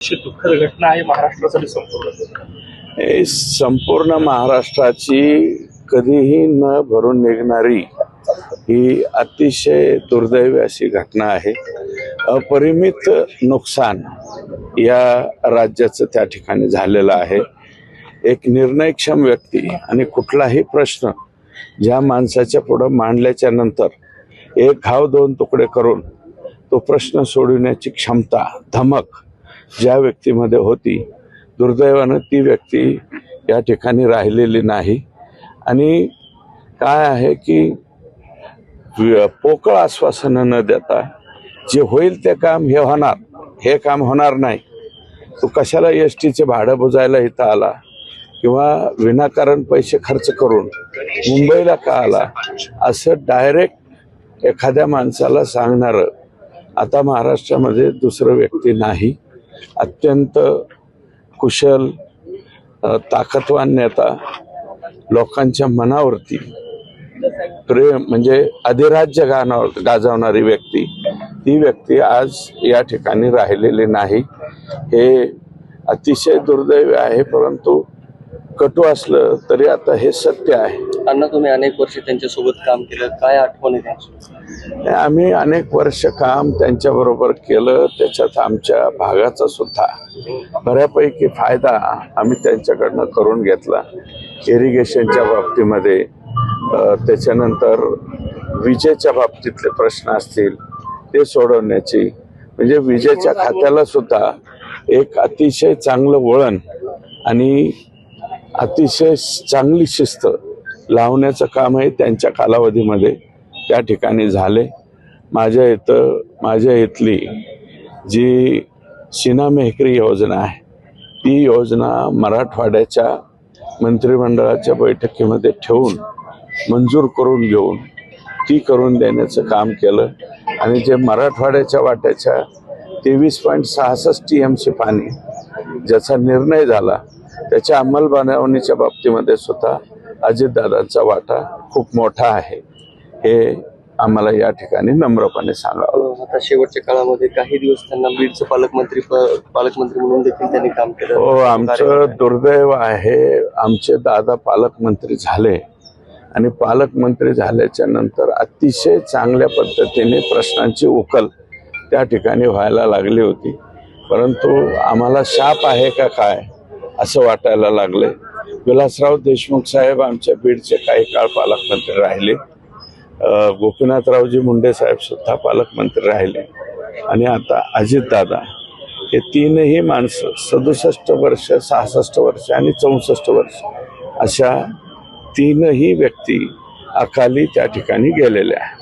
दुःखद घटना आहे महाराष्ट्रासाठी संपूर्ण संपूर्ण महाराष्ट्राची कधीही न भरून निघणारी ही अतिशय दुर्दैवी अशी घटना आहे। अपरिमित नुकसान या राज्याचं त्या ठिकाणी झालेलं आहे। एक निर्णयक्षम व्यक्ती आणि कुठलाही प्रश्न ज्या माणसाच्या पुढे मांडल्याच्या नंतर एक घाव दोन तुकडे करून तो प्रश्न सोडवण्याची क्षमता, धमक ज्या व्यक्तीमध्ये होती, दुर्दैवानं ती व्यक्ती या ठिकाणी राहिलेली नाही। आणि काय आहे की पोकळ आश्वासनं न देता जे होईल ते काम हे काम होणार नाही। तू कशाला एसटीचे भाडं बुजायला इथं आला किंवा विनाकारण पैसे खर्च करून मुंबईला का आला, असं डायरेक्ट एखाद्या माणसाला सांगणारं आता महाराष्ट्रामध्ये दुसरं व्यक्ती नाही। अत्यंत कुशल, ताकदवान नेता, लोकांच्या मनावरती प्रेम म्हणजे अधिराज्य गाजवणारी व्यक्ती, ती व्यक्ती आज या ठिकाणी राहिलेली नाही। हे अतिशय दुर्दैवी आहे, परंतु कटू असलं तरी आता हे सत्य आहे। अण्णा, तुम्ही अनेक वर्ष त्यांच्यासोबत काम केलं, काय आठवण आहे त्यांची? आम्ही अनेक वर्ष काम त्यांच्याबरोबर केलं, त्याच्यात आमच्या भागाचा सुद्धा बऱ्यापैकी फायदा आम्ही त्यांच्याकडनं करून घेतला। इरिगेशनच्या बाबतीमध्ये, त्याच्यानंतर विजेच्या बाबतीतले प्रश्न असतील ते सोडवण्याची, म्हणजे विजेच्या खात्याला सुद्धा एक अतिशय चांगलं वळण आणि अतिशय चांगली शिस्त लावण्याचं कामही त्यांच्या कालावधीमध्ये त्या ठिकाणी झाले। माझ्या इथली जी सीना मेहकरी योजना आहे, ती योजना मराठवाड्याच्या मंत्रिमंडळाच्या बैठकीमध्ये ठेवून मंजूर करून घेऊन ती करून देण्याचं काम केलं। आणि जे मराठवाड्याच्या वाट्याच्या 23.66 TMC पाणी ज्याचा निर्णय झाला, त्याच्या अंमलबजावणीच्या बाबतीमध्ये सुद्धा अजितदादांचा वाटा खूप मोठा आहे, हे आम्हाला या ठिकाणी नम्रपणे सांगावं। आता शेवटच्या काळामध्ये काही दिवस त्यांना बीडचं पालकमंत्री म्हणून देखील त्यांनी काम केलं। हो, आमचं दुर्दैव आहे, आमचे दादा पालकमंत्री झाले आणि पालकमंत्री झाल्याच्या नंतर अतिशय चांगल्या पद्धतीने प्रश्नांची उकल त्या ठिकाणी व्हायला लागली होती, परंतु आम्हाला शाप आहे का काय असं वाटायला लागले। विलासराव देशमुख साहेब आमच्या बीडचे काही काळ पालकमंत्री राहिले, गोपीनाथरावजी मुंडे साहेब सुद्धा पालकमंत्री राहिले, आणि आता अजितदादा, हे तीनही माणसं 67 वर्ष, 66 वर्ष आणि 64 वर्ष अशा तीनही व्यक्ती अकाली त्या ठिकाणी गेलेल्या आहेत।